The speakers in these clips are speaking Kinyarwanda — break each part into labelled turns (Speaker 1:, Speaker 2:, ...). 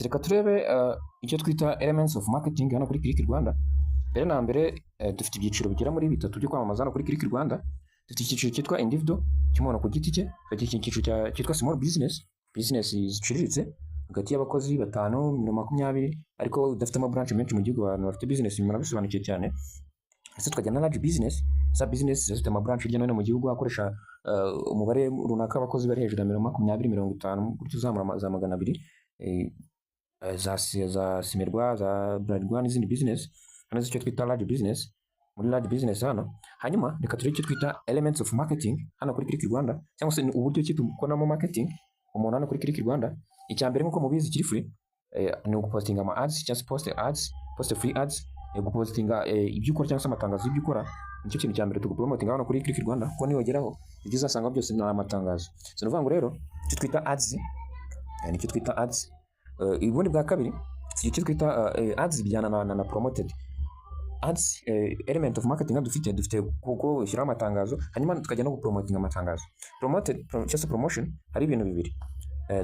Speaker 1: Reka turebe icyo twita elements of marketing hano kuri Click Rwanda. Mbere na mbere dufite ibyiciro bigera muri bitatu byo kwamamaza hano kuri Click Rwanda. Dufite icyiciro cyitwa individual cy'umuntu ku giti cye, dufite icyiciro cyitwa small business ziciriritse hagati y'abakozi 5-20 ariko udafite ama branch menshi mu gihugu, abantu bafite business murabisobanukiye cyane. Ese tukajya na large business, za business zifite ama branch hirya no hino mu gihugu akoresha umubare runaka abakozi bari hejuru ya 20-50 gutyo uzamura za 200, za Simerwa, za Bralirwa n'izindi business. Hano icyo twita large business. Muri large business hano hanyuma reka turebe icyo twita elements of marketing hano kuri Click Rwanda, cyangwa se uburyo ki tukoramo marketing umuntu hano kuri Click Rwanda. Icya mbere nkuko mubizi kiri free ni ugupostinga ama ads, just post free ads, gupostinga ibyo ukora cyangwa se amatangazo y'ibyo ukora. Nicyo kintu cya mbere tugupromotinga hano kuri Click Rwanda, kuko niyo wageraho ibyo uzasanga byose ni amatangazo. So nuvuga ngo rero icyo twita ads, nicyo twita ads. Ubundi bwa kabiri icyo twita ads bijyana na promoted ads. Element of marketing dufite kuko ushyiraho amatangazo hanyuma tukajya no gupromotinga amatangazo. Promoted cyangwa promotion hari ibintu bibiri.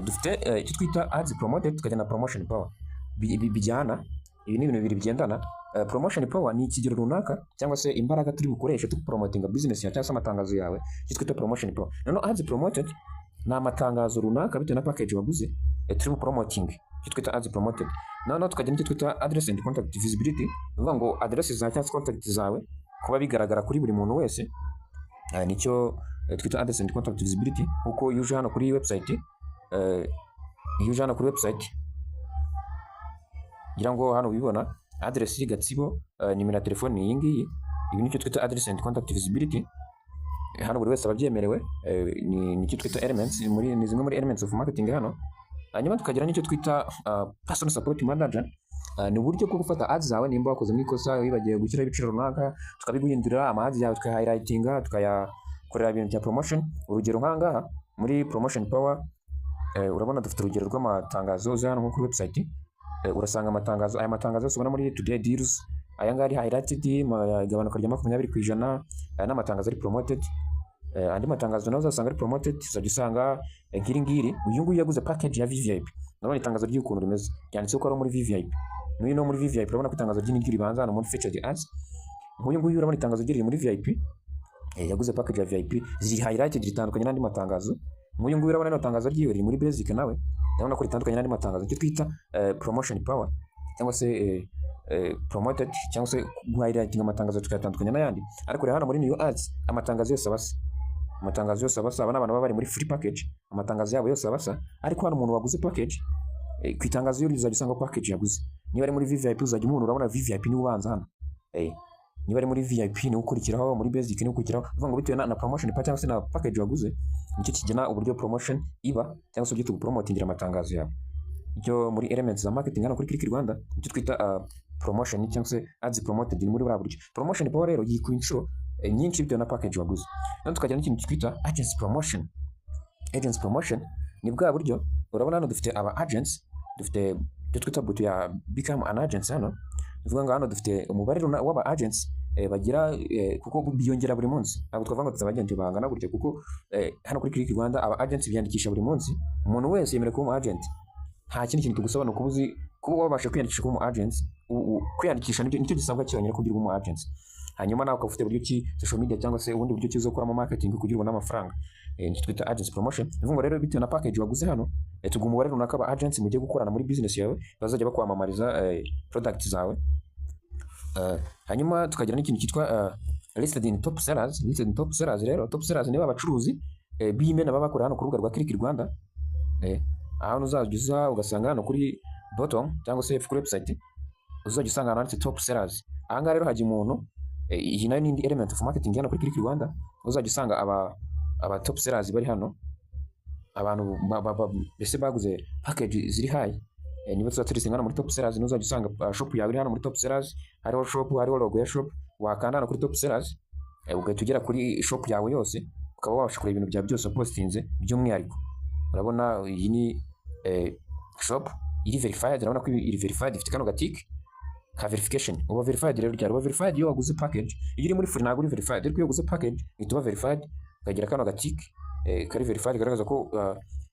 Speaker 1: Dufite icyo twita ads promoted, tukajya na promotion power. Bijyana, ibi ni ibintu bibiri bigendana. Promotion power ni ikigero runaka cyangwa se imbaraga turi bukoreshe tupromotinga business yawe cyangwa se amatangazo yawe, icyo twita promotion power. None ads promoted ni amatangazo runaka bitewe na package waguze turi bupromoting, icyo twita ads promoted. Noneho tukajya n'icyo twita address and contact visibility, bivuga ngo address zawe cyangwa contact zawe kuba bigaragara kuri buri muntu wese, nicyo twita address and contact visibility. Kuko iyo uje hano kuri website, ngira ngo hano ubibona address y'Gatsibo, nimero ya telefone ni iyi ngiyi. Ibi nicyo twita address and contact visibility. Hano buri wese ababyemerewe, nicyo twita elements, ni zimwe muri elements of marketing hano. Hanyuma tukagira n'icyo twita personal support manager. Ni uburyo bwo gufata ads zawe nimba wakoze mu ikosa wibagiye gushyira ibiciro runaka, tukabiguhindurira ama ads yawe tukahighlightinga, tukayakorera ibintu bya promotion. Urugero nk'ahangaha muri promotion power, urabona dufite urugero rw'amatangazo za hano nko kuri website. Urasanga amatangazo, aya matangazo yose ubona muri today deals, aya ngari highlighted, igabanuka rya 20%, aya n'amatangazo ari promoted. Andi matangazo nazo uzasanga ari promoted, uzajya usanga ngiri uyu nguyu yaguze package ya VVIP. Nabonye itangazo ry'ukuntu rimeze, yanditse ko ari muri VVIP. N'uyu no muri VVIP urabona ko itangazo ry'ingiri banza hano muri featured ads. Nk'uyu nguyu urabona itangazo ryiri muri VIP, yaguze package ya VIP, ziri highlighted ritandukanye n'andi matangazo. Nk'uyu nguyu urabona no tangazo ryiwe riri muri basic, nawe urabona ko ritandukanye n'andi matangazo. Icyo twita promotion power cyangwa se promoted, cyangwa se highlighting amatangazo tukayatandukanya n'ayandi. Ariko rero hano muri new ads amatangazo yose abasa, amatangazo yose abasa. Aba n'abantu baba bari muri free package, amatangazo yabo yose abasa. Ariko hano umuntu waguze package, ku itangazo yo uzajya usanga package yaguze. Niba ari muri VVIP uzajya umuntu urabona VVIP ni ubanza hano. Niba ari muri VIP ni ukurikiraho, muri basic ni ukurikiraho. Uvuga ngo bitewe na promotion pa cyangwa se na package waguze, nicyo kigena uburyo promotion iba cyangwa se uburyo tugupromotingira amatangazo yawe. Icyo muri elements za marketing hano kuri Click Rwanda icyo twita promotion cyangwa se ads promoted muri buriya buryo. Promotion power rero yikuye inshuro nyinshi bitewe na package waguze. None tukajya n'ikintu twita agency promotion. Agency promotion ni bwa buryo urabona hano dufite aba agents, dufite icyo twita buto ya become an agent hano. Bivuga ngo hano dufite umubare w'aba agents bagira, kuko biyongera buri munsi. Ntabwo twavuga ngo tuzabagenti bangana gutya, kuko hano kuri Click Rwanda aba agents biyandikisha buri munsi. Umuntu wese yemerewe kuba umu agent, nta kindi kintu tugusaba no kuba wabasha kwiyandikisha kuba umu agent. Kwiyandikisha nicyo gisabwa cyonyine kugira umu agent. Hanyuma nawe ukaba ufite buryo ki social media cyangwa se ubundi buryo ki zo kuramo marketing kugira ubone amafaranga, nicyo twita agency promotion. Bivuga ngo rero bitewe na package waguze hano, tuguha umubare runaka aba agents mugiye gukorana muri business yawe, bazajya bakwamamariza product zawe. Hanyuma tukagira n'ikintu cyitwa listed in top sellers. Listed in top sellers rero, top sellers niba abacuruzi b'imena baba bakora hano ku rubuga rwa Click Rwanda. Ahantu uzajya ugasanga hano kuri bottom cyangwa se kuri website uzajya usanga handitse top sellers. Aha ngaha rero hajya umuntu, iyi nayo ni indi element of marketing hano kuri Click Rwanda. Uzajya usanga aba top sellers bari hano, abantu bese baguze package ziri high. Niba tuzaturisanga hano muri top sellers, uzajya usanga shop yawe iri hano muri top sellers. Hariho shop, hariho logo ya shop, wakanda hano kuri top sellers, ugahita ugera kuri shop yawe yose, ukaba wabasha kureba ibintu byawe byose postinze by'umwihariko. Urabona iyi ni shop iri verified, urabona ko iri verified, ifite kano gatik ka verification. Uba verified rero ryari uba verified iyo waguze package. Iyo iri muri free ntabwo uri verified, ariko iyo waguze package ituba verified, ukagira kano gatik kari verified, garagaza ko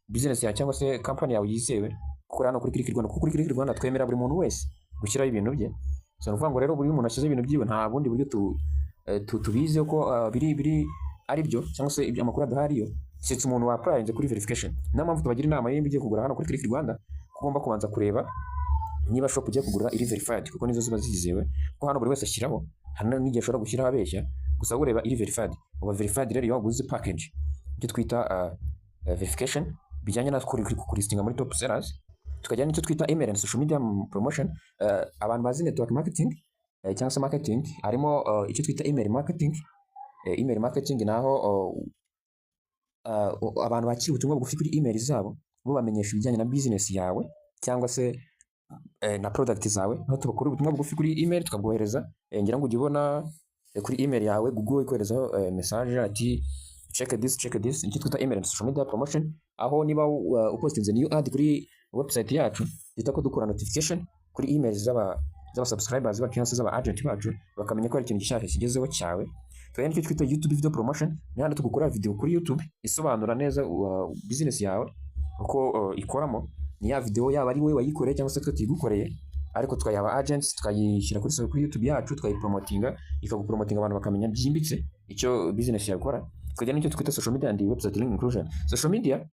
Speaker 1: business yawe cyangwa se company yawe yizewe gukorera hano kuri Click Rwanda, kuko kuri Click Rwanda twemera buri muntu wese gushyiraho ibintu bye. So ni ukuvuga ngo rero buri muntu ashyize ibintu byiwe, nta bundi buryo tubizi ko biri ari byo cyangwa se amakuru adahariyo, keretse umuntu wapurayinze kuri verification. Niyo mpamvu tubagira inama y'imbi ugiye kugura hano kuri Click Rwanda ko ugomba kubanza kureba niba shop ugiye kugura iri verified, kuko nizo ziba zizewe, kuko hano buri wese ashyiraho, hano n'igihe ashobora gushyiraho abeshya, gusa ureba iri verified. Uba verified rero iyo waguze package icyo twita verification bijyanye na kulistinga muri top sellers, tukajyana n'icyo twita email and social media promotion. Abantu bazi network marketing cyangwa se marketing, harimo icyo twita email marketing. Email marketing naho abantu bakira ubutumwa bugufi kuri email zabo, bo bamenyesha ibijyanye na business yawe cyangwa se na product zawe, aho tubakora ubutumwa bugufi kuri email tukabwohereza. Ngira ngo ujye ubona kuri email yawe Google ikoherezaho message ati check this, icyo twita email and social media promotion. Aho niba upostinze new ad kuri website yacu, bita ko dukora notification kuri email z'aba subscribers bacu cyangwa se z'aba agent bacu, bakamenya ko ari ikintu gishyashya kigezeho cyawe. Tukajya n'icyo twita YouTube video promotion, ni hano tugukora video kuri YouTube isobanura neza business yawe uko ikoramo. Ni ya video yaba ari we wayikoreye cyangwa se twe tuyigukoreye, ariko tukayaba agents tukayishyira kuri YouTube yacu, tukayipromotinga, ikagupromotinga abantu bakamenya byimbitse icyo business yakora. Tukajya n'icyo twita social media and website link inclusion. Social media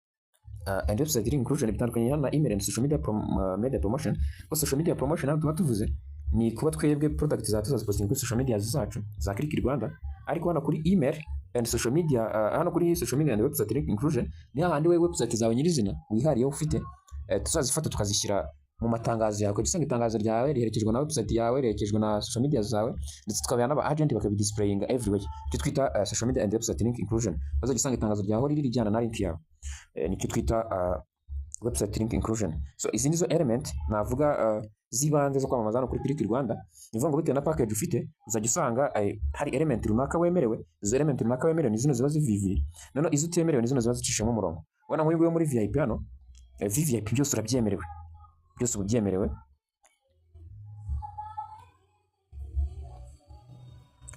Speaker 1: and website link inclusion bitandukanye na email and social media media promotion. Ko social media promotion ntabwo tuba tuvuze ni kuba twebwe product zacu tuzazipostinga kuri social media zacu za Click Rwanda, ariko hano kuri email and social media, hano kuri social media and website link inclusion ni hahandi we website zawe nyirizina wihariyeho ufite, tuzazifata tukazishyira mu matangazo yawe, usanga itangazo ryawe riherekejwe na website yawe, riherekejwe na social media zawe, ndetse tukabana n'aba agent bakabidisplayinga everywhere. Icyo twita social media and website link inclusion, bazajya usanga itangazo ryawe riri rijyana na link yawe, nicyo twita website link inclusion. So izi nizo element navuga zibanze zo kwamamaza hano kuri Click Rwanda. Ni vuga ngo bitewe na package ufite uzajya usanga hari element runaka wemerewe. Izo element runaka wemerewe ni zino ziba zivivi, noneho izo utemerewe ni zino ziba zicishamo umurongo. Ubona nk'uyu nguyu muri VIP hano, VIP byose urabyemerewe, byose uba ubyemerewe,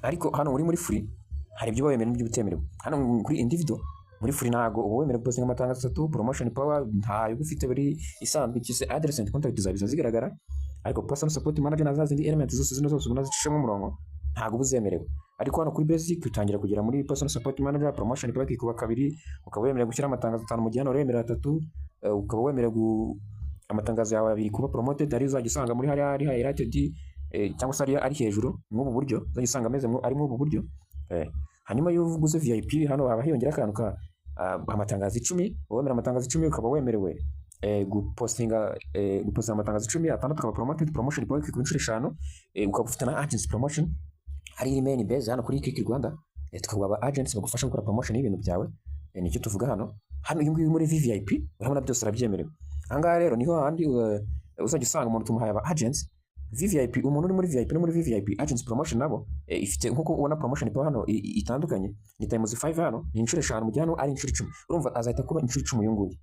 Speaker 1: ariko hano uri muri free hari ibyo wemerewe n'ibyo utemerewe. Hano kuri individual muri free ntago uba wemerewe gupostinga amatangazo 3, promotion power ntayo ufite buri isanzwe, cyose address and contact zawe zigaragara, ariko personal support manager na zindi elements zose zino zose ubona zicishamo umurongo ntago ubuzemerewe. Ariko hano kuri basic utangira kugera muri personal support manager, promotion power ikuba 2, ukaba wemerewe gushyira amatangazo 5 mu gihe hano wemerewe 3, ukaba wemerewe amatangazo yawe 2 kuba promoted, ari uzajya usanga muri hari highlighted cyangwa se ari hejuru nk'ubu buryo, uzajya usanga ameze ari mu buburyo. Hanyuma iyo uguze VIP hano haba hiyongera akantu ka amatangazo 10, wemera amatangazo 10 ukaba wemerewe gupostinga amatangazo 10, atandatu ukaba promoted, promotion power ku inshuro 5, ukaba ufite na agency promotion hari main base hano kuri Click Rwanda, tukaba aba agents bagufasha gukora promotion y'ibintu byawe. Nicyo tuvuga hano uyu nguyu muri VIP urabona byose arabyemerewe. Ahangaha rero niho handi uzajya usanga umuntu tumuhaye aba agents VVIP. Umuntu uri muri VIP no muri VVIP agents promotion nabo ifite nkuko ubona promotion power hano itandukanye, ni times 5 hano ni inshuro 5 mu gihe hano ari inshuro 10. Urumva azahita kuba inshuro 10 uyu nguyu,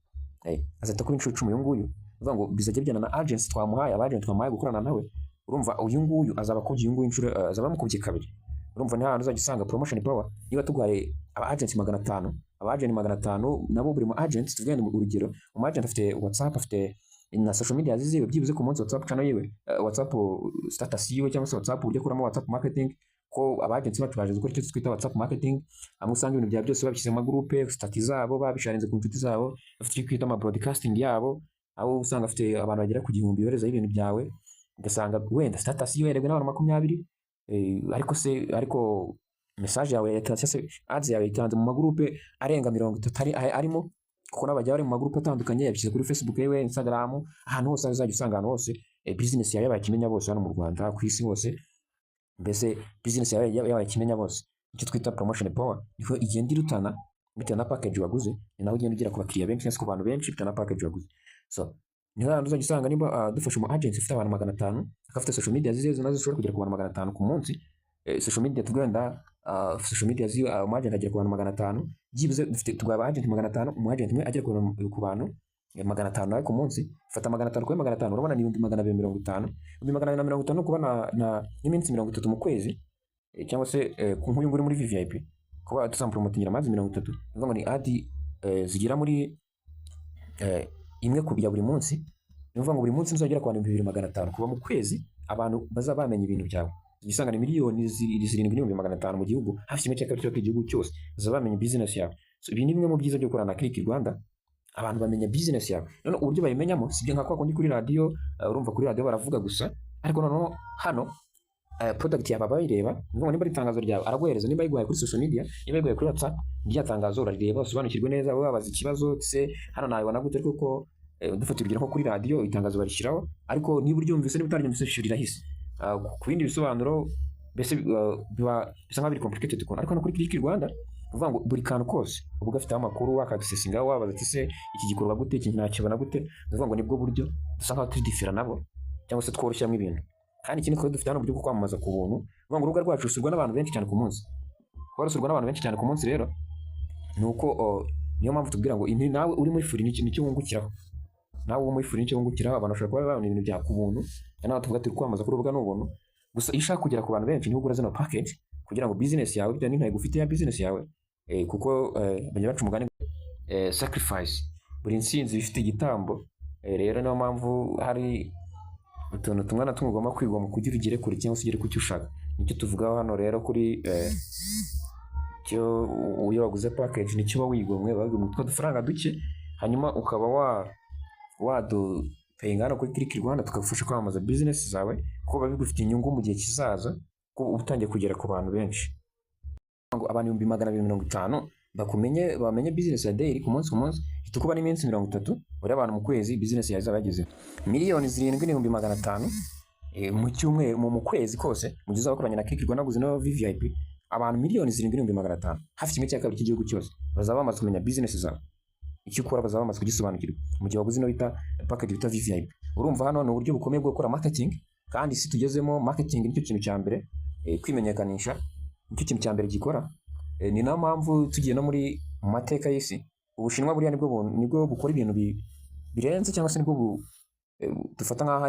Speaker 1: azahita kuba inshuro 10 uyu nguyu. Uvuga ngo bizajya byana na agents twamuhaye, aba agents twamuhaye gukorana nawe. Urumva uyu nguyu azaba kubye uyu nguyu inshuro azaba mukubye 2. Urumva ni hano uzajya usanga promotion power niba tuguhaye aba agents 500, aba agents 500 nabo buri mu agents tuvugane mu urugero, umu agent afite WhatsApp, afite na social media ziziwe byibuze ku munsi WhatsApp channel yiwe, WhatsApp status yiwe cyangwa se WhatsApp ujye kuramo WhatsApp marketing, ko aba agents bacu baje gukora icyo twita WhatsApp marketing. Amwe usanga ibintu bya byose babishyize mu groupe, status zabo babisharinze ku nshuti zabo, bafite icyo twita ama broadcasting yabo, aho usanga afite abantu bagera ku 1000 yohereza ibintu byawe, ugasanga wenda status yiwe yarebwe n'abantu 20, ariko message yawe yatanze se ads yawe itanze mu magroupe arenga 30 arimo, kuko nabajya bari mu magroupe atandukanye, yabishyize kuri Facebook yewe, Instagram, ahantu hose uzajya usanga ahantu hose business yawe bakimenya bose hano mu Rwanda, ku isi hose, mbese business yawe bakimenya bose. Icyo twita promotion power niho igenda irutana bitewe na package waguze, ni naho ugenda ugera ku bakiriya benshi cyangwa ku bantu benshi bitewe na package waguze. So niho hano uzajya usanga niba dufashe mu agent ufite abantu 500, akafite social media zizo nazo zishobora kugera ku bantu 500 ku munsi. Social media tugenda social media ziyo umu agent agera ku bantu 500, byibuze dufite tugaba agent 500, umu agent umwe agera ku bantu 500 nawe ku munsi. Fata 500 kuri 500 urabona ni 250, 250 kuba na n'iminsi 30 mu kwezi, cyangwa se ku nk'uyu nguri muri VVIP kuba tusampromotingira amazi 30, ngo ni ad zigira muri imwe ku ya buri munsi. Nivuga ngo buri munsi nuzagera ku bantu 2500 kuva mu kwezi abantu bazaba bamenye ibintu byawe. Igisanga ni miliyoni 7,500 mu gihugu, hafi kimwe cya kabiri cy'igihugu cyose bazaba bamenye business yawe. So ibi ni bimwe mu byiza byo gukorana na Click Rwanda, abantu bamenya business yawe. None uburyo bayimenyamo sibyo nka kwa kundi kuri radio, urumva kuri radio baravuga gusa, ariko noneho hano product yawe bayireba, nivuga niba ari itangazo ryawe araguhereza, niba yiguhaye kuri social media, niba yiguhaye kuri WhatsApp, rya tangazo urarireba usobanukirwe neza, wabaza ikibazo se hano nabibona gute, kuko dufata urugero nko kuri radio itangazo barishyiraho, ariko niba uryumvise niba utaryumvise shuri rahise. Ku bindi bisobanuro bese biba bisa nka biri complicated kuko, ariko no kuri Click Rwanda uvuga ngo buri kantu kose ubu gafite amakuru wakagisesinga, wabaza ati se iki gikorwa gute, iki ntakibona gute. Uvuga ngo nibwo buryo dusa nkaho turi different nabo, cyangwa se tworoshyamo ibintu. Kandi ikindi ko dufite hano uburyo bwo kwamamaza ku buntu. Uvuga ngo urubuga rwacu rusurwa n'abantu benshi cyane ku munsi, rusurwa n'abantu benshi cyane ku munsi. Rero nuko niyo mpamvu tubwira ngo ibi nawe uri muri free nicyo wungukiraho, nawe uri muri free nicyo wungukiraho. Abantu bashobora kuba babona ibintu bya ku buntu, nawe tuvuga turi kwamamaza ku rubuga n'ubuntu gusa. Iyo ushaka kugera ku bantu benshi niho ugura zino package kugira ngo business yawe bijyane n'intego ufite ya business yawe, kuko bajya baca umugani sacrifice, buri nsinzi ifite igitambo. Rero niyo mpamvu hari utuntu tumwe na tumwe ugomba kwigomba kugira ugere kure cyangwa se ugere ku cyo ushaka. Nicyo tuvugaho hano rero kuri cyo uyo waguze package nicyo wigomwe bagumwe udufaranga duke, hanyuma ukaba wadupayinga hano kuri Click Rwanda, tukagufasha kwamamaza business zawe kuko babigufitiye inyungu mu gihe kizaza, ko utangiye kugera ku bantu benshi. Ngo abantu 250 bamenye business ya daily ku munsi itukuba n'iminsi 30, uri abantu mu kwezi business yawe zabageze miliyoni 7,500 mu cyumweru, mu kwezi kose mu gihe uzabakoranye na Click Rwanda guze no VVIP, abantu miliyoni 7,500 hafi kimwe cya kabiri cy'igihugu cyose bazaba bamaze kumenya business zawe. Icyo ukora bazaba bamaze kugisobanukirwa mu gihe waguze no bita package bita VVIP. Urumva hano ni uburyo bukomeye bwo gukora marketing, kandi si tugezemo marketing nicyo kintu cya mbere, kwimenyekanisha nicyo kintu cya mbere gikora. Ni nayo mpamvu tugiye no muri mateka y'isi, Ubushinwa buriya nibwo bukora ibintu birenze, cyangwa se nibwo dufata nk'aho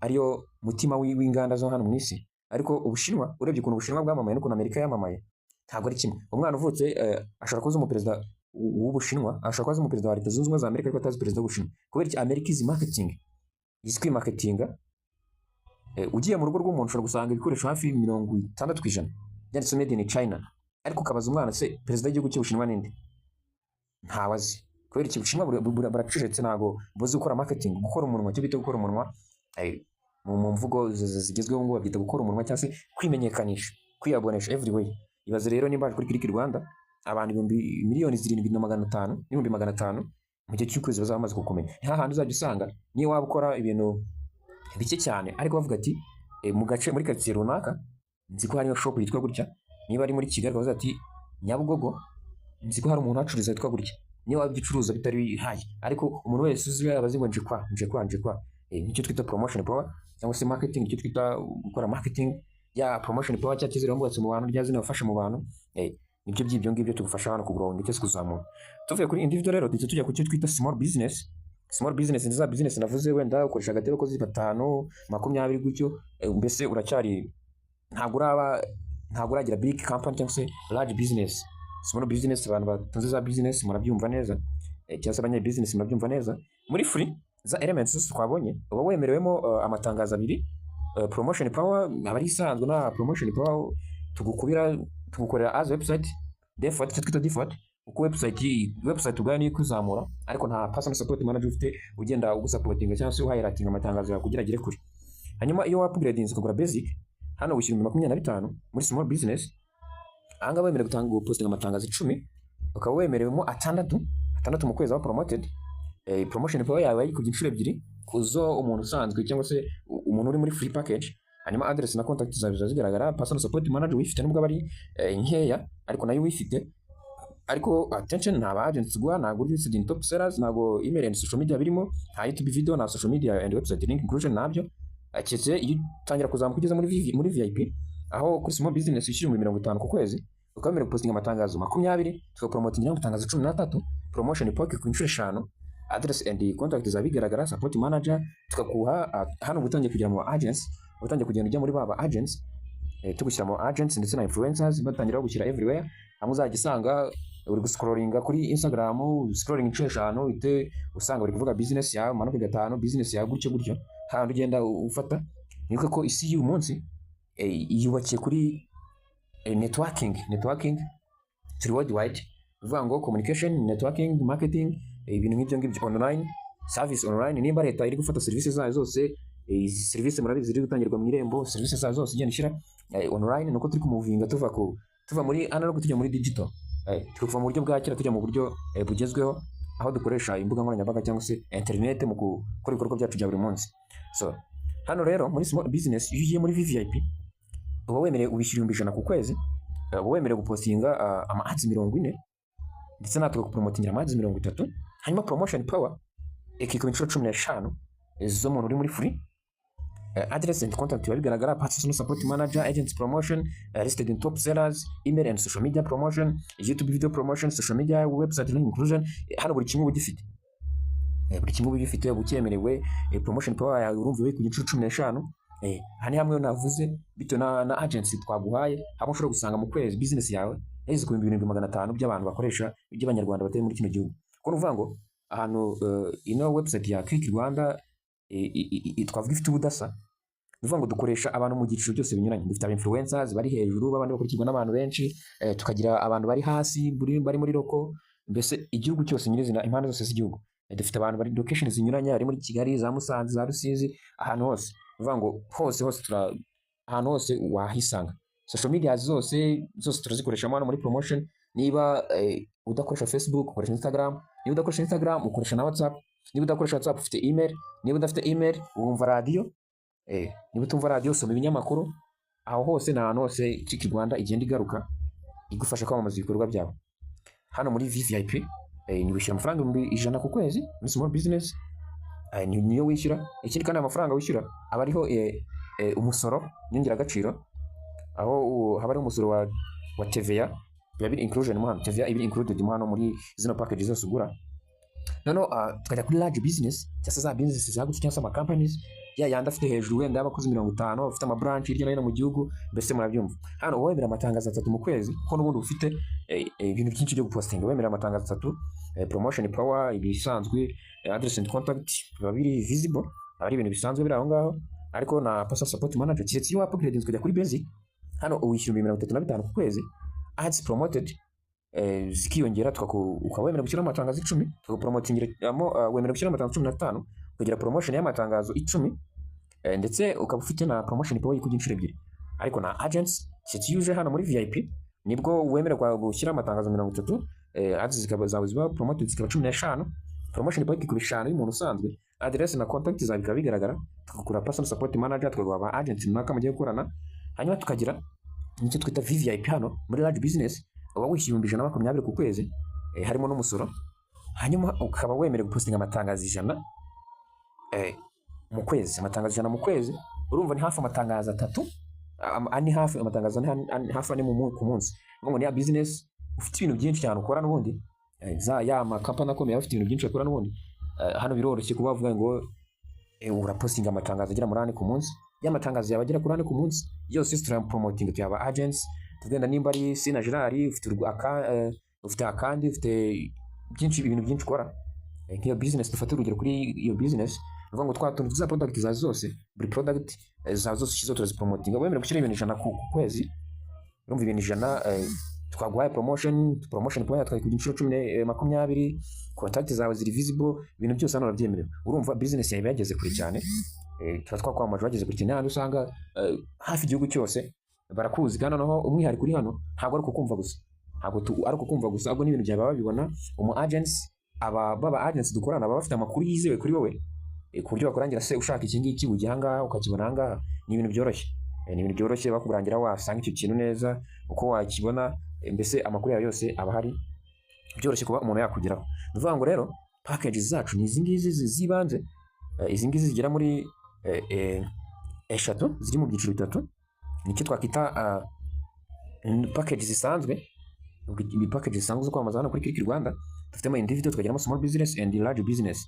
Speaker 1: ariyo mutima w'inganda zo hano mu isi. Ariko Ubushinwa, urebye ukuntu Ubushinwa bwamamaye n'ukuntu Amerika yamamaye, ntabwo ari kimwe. Umwana uvutse ashobora kuba umuperezida w'Ubushinwa, ashobora kuba umuperezida wa Leta Zunze Ubumwe za Amerika, ariko atazi perezida w'Ubushinwa. Kubera iki? Amerika izi marketing, izi kwimarketinga. Ugiye mu rugo rw'umuntu ushobora gusanga ibikoresho hafi 60% byanditseho made in China, ariko ukabaza umwana se perezida w'igihugu cy'Ubushinwa ninde? Ntawazi. Kubera iki? Ubushinwa baracecetse, ntago buzi gukora marketing, gukora umunwa. Cyo bita gukora umunwa mu mvugo zigezweho ngo babyita gukora umunwa, cyangwa se kwimenyekanisha, kwiyabonesha everywhere. Ibaze rero nimba kuri Click Rwanda abantu miliyoni 7,500 mu gihe cy'ukwezi bazaba bamaze kukumenya. Nta hantu uzajya usanga niyo waba ukora ibintu bike cyane, ariko bavuga ati mu gace muri quartier runaka nzi ko hariyo shop yitwa gutya. Niba ari muri Kigali bavuga ati Nyabugogo nzi ko hari umuntu acuruza yitwa gutya. Niyo waba ugicuruza bitari hayi, ariko umuntu wese uzi abazi ngo nje kwa nicyo twita promotion power, cyangwa se marketing, nicyo twita gukora marketing ya promotion power, cya kizere mbugatse mu bantu, rya zina bafasha mu bantu. Nibyo by'ibyo ngibyo tugufasha hano kugrowing ndetse kuzamura. Tuvuye kuri individual rero tujya ku cyo twita small business. Small business ni za business navuze, wenda ukoresha agatebe ko 5, 20 gutyo, mbese uracyari ntabwo uragira big company cyangwa se large business. Small business, abantu batunze za business murabyumva neza, cyangwa se abanye business murabyumva neza. Muri free za elements zose twabonye uba wemerewemo amatangazo abiri, promotion power abari isanzwe na promotion power tugukorera as website default, cyo twita default, uko website ubwayo ni kuzamura, ariko nta personal support manager ufite ugenda ugusupportinga cyangwa se uhayiratinga amatangazo yawe kugira agere kure. Hanyuma iyo upgrading ukagura basic, hano wishyura 25 muri small business. Anga wemerewe gutanga posting amatangazo 10, ukaba wemerewemo 6 mu kwezi wa promoted. Promotion power yawe yikubye inshuro ebyiri kuzo umuntu usanzwe cyangwa se umuntu uri muri free package. Hanyuma address na contact zawe zigaragara, personal support manager wifite nubwo bari nkeya, ariko nayo wifite. Ariko attention, nta agents guha, ntabwo uri listed in top sellers, ntabwo email and social media birimo, nta YouTube video na social media and website link inclusion nabyo. Aketse iyo utangira kuzamuka kugeza muri VIP, aho kuri small business wishyura 50 ku kwezi, ukabemerera posting amatangazo 20, tukapromoting amatangazo 13, promotion pocket ku inshuro 5, address and contact zabigaragara, support manager tukakuha hano gutangiye kugira mu agents, utangiye kugenda ujya muri baba agents, tugushyira mu agents ndetse na influencers batangira gushyira everywhere. Hamwe uzagisanga uri guscrollinga kuri Instagram, scrolling inshuro eshanu ite usanga bari kuvuga business yawe, manuka gatanu business yawe gutyo handi ugenda ufata. Nibuka ko isi y'uyu munsi yubakiye kuri networking turi worldwide, uvuga ngo communication, networking, marketing, ibintu nk'ibyo ngibyo online, service online. Nimba leta iri gufata serivisi zayo zose, izi serivisi murabizi ziri gutangirwa mu irembo, serivisi zayo zose igenda ishyira online, nuko turi kumuvinga tuva muri analog tujya muri digital, tuva mu buryo bwa kera tujya mu buryo bugezweho, aho dukoresha imbuga nkoranyambaga cyangwa se internet mu gukora ibikorwa byacu bya buri munsi. So hano rero muri small business, iyo ugiye muri VVIP uba wemerewe ubishyura 100 ku kwezi, uba wemerewe gupostinga ama ads 40, ndetse natwe kupromotingira ama ads 30. Hanyuma promotion power ikikuba inshuro 15 zo muntu uri muri free. Address and contact biba bigaragara, personal support manager, agents promotion, listed in top sellers, email and social media promotion, YouTube video promotion, social media, website link inclusion. Hano buri kimwe ugifite, buri kimwe ugifite ubukemerewe. Promotion power yawe urumva we ku inshuro 15. Hani hamwe navuze bito na agency twaguhaye, hamwe ushobora gusanga mu kwezi business yawe yaheze ku 2500 by'abantu bakoresha iby'abanyarwanda batari muri kino gihugu. Ko nuvuga ngo ahantu ino website ya Click Rwanda twavuga ifite ubudasa, nuvuga ngo dukoresha abantu mu giciro cyose binyuranye. Dufite influencers bari hejuru, babandi bakurikirwa n'abantu benshi, tukagira abantu bari hasi, bari muri loko, mbese igihugu cyose nyirizina, impande zose z'igihugu. Dufite abantu bari location zinyuranye, bari muri Kigali, za Musanze, za Rusizi, ahantu hose. Nuvuga ngo hose ahantu hose wahisanga. Social media zose turazikoresha hano muri promotion. Niba udakoresha Facebook ukoresha Instagram, niba udakoresha Instagram ukoresha na WhatsApp, niba udakoresha WhatsApp ufite email, niba udafite email wumva radio, niba utumva radio soma ibinyamakuru. Aho hose na hose Click Rwanda igenda igaruka igufasha kwamamaza ibikorwa byawe. Hano muri VVIP ni wishyura amafaranga 100 ku kwezi muri small business, niyo wishyura. Ikindi kandi amafaranga wishyura aba ariho umusoro nyongera agaciro, aho haba ari umusoro wa TVA, biba biri inclusion mu hano, TVA ibi included mu hano muri zino packages zose ugura. Noneho tukajya kuri large business, cyangwa za business zagutse cyangwa ama companies yandi afite hejuru wenda y'abakozi 50, bafite ama branch hirya no hino mu gihugu, mbese murabyumva. Hano wemera amatangazo 3 mu kwezi, ko n'ubundi ufite ibintu byinshi byo gupostinga, wemera amatangazo 3, promotion power ibisanzwe, address and contact biba biri visible, ari ibintu bisanzwe biri aho ngaho. Ariko na personal support manager cyetse iyo upgrade tukajya kuri basic, hano uwishyura 35 ku kwezi. Ads promoted zikiyongera, ukawemera gushyira amatangazo 10, tukapromotingiramo wemera gushyira amatangazo 15 kugira promotion y'amatangazo 10, ndetse ukaba ufite na promotion power y'ikujya inshuro 2. Ariko na agents cyetse hano muri VIP nibwo wemererwa gushyira amatangazo 30, ads zikaba zawe ziba promoted zikaba 15, promotion power ikikuba 5 y'umuntu usanzwe. Address na contact zawe bikaba bigaragara, tukakura personal support manager, tukaguha aba agents runaka mugiye gukorana. Hanyuma tukagira nicyo twita VVIP hano muri large business, uba wishyuye 120 ku kwezi, harimo n'umusoro. Hanyuma ukaba wemerewe gupostinga amatangazo 100 mu kwezi. Amatangazo 100 mu kwezi urumva ni hafi amatangazo 3, ani hafi amatangazo hafi ani ku munsi. Ngo ni ya business ufite ibintu byinshi cyane ukora n'ubundi, ya ama company akomeye afite ibintu byinshi akora n'ubundi. Hano biroroshye kuba bavuga ngo urapostinga amatangazo agera muri 4 ku munsi. Y'amatangazo yabagera kuri 4 ku munsi yose promoting tuyaba agents. Tugenda nimba ari Sina Gerard ufite akandi ufite byinshi, ibintu byinshi ukora nk'iyo business. Dufata urugero kuri iyo business, uvuga ngo twatunze za product za zose, buri product za zose kizo turazipromotinga, wemera gushyira ibintu 100 ku kwezi. Urumva ibintu 100 twaguhaye promotion point twari ku inshuro 10, contact zawe ziri visible, ibintu byose hano urabyemerewe. Urumva business yawe yageze kure cyane, twakwamaje bageze kuri cyane, hano usanga hafi igihugu cyose barakuzi. Kandi noneho umwihariko kuri hano ntabwo ari kukumva gusa, ari kukumva gusa, ahubwo n'ibintu byawe babibona. Umu agents baba agents dukorana baba bafite amakuru yizewe kuri wowe, ku buryo bakurangira se ushaka iki ngiki ugihanga ukakibona hanga. Ni ibintu byoroshye, bakurangira wasanga icyo kintu neza uko wakibona, mbese amakuru yawe yose aba hari, byoroshye kuba umuntu yakugeraho. Nuvuga ngo rero packages zacu ni izi ngizi zibanze, izi ngizi zigera muri 3 ziri mu byiciro 3. Nicyo twakita packages zisanzwe. Ibi packages zisanzwe zo kwamamaza hano kuri Click Rwanda dufitemo individual, tukagiramo small business and large business.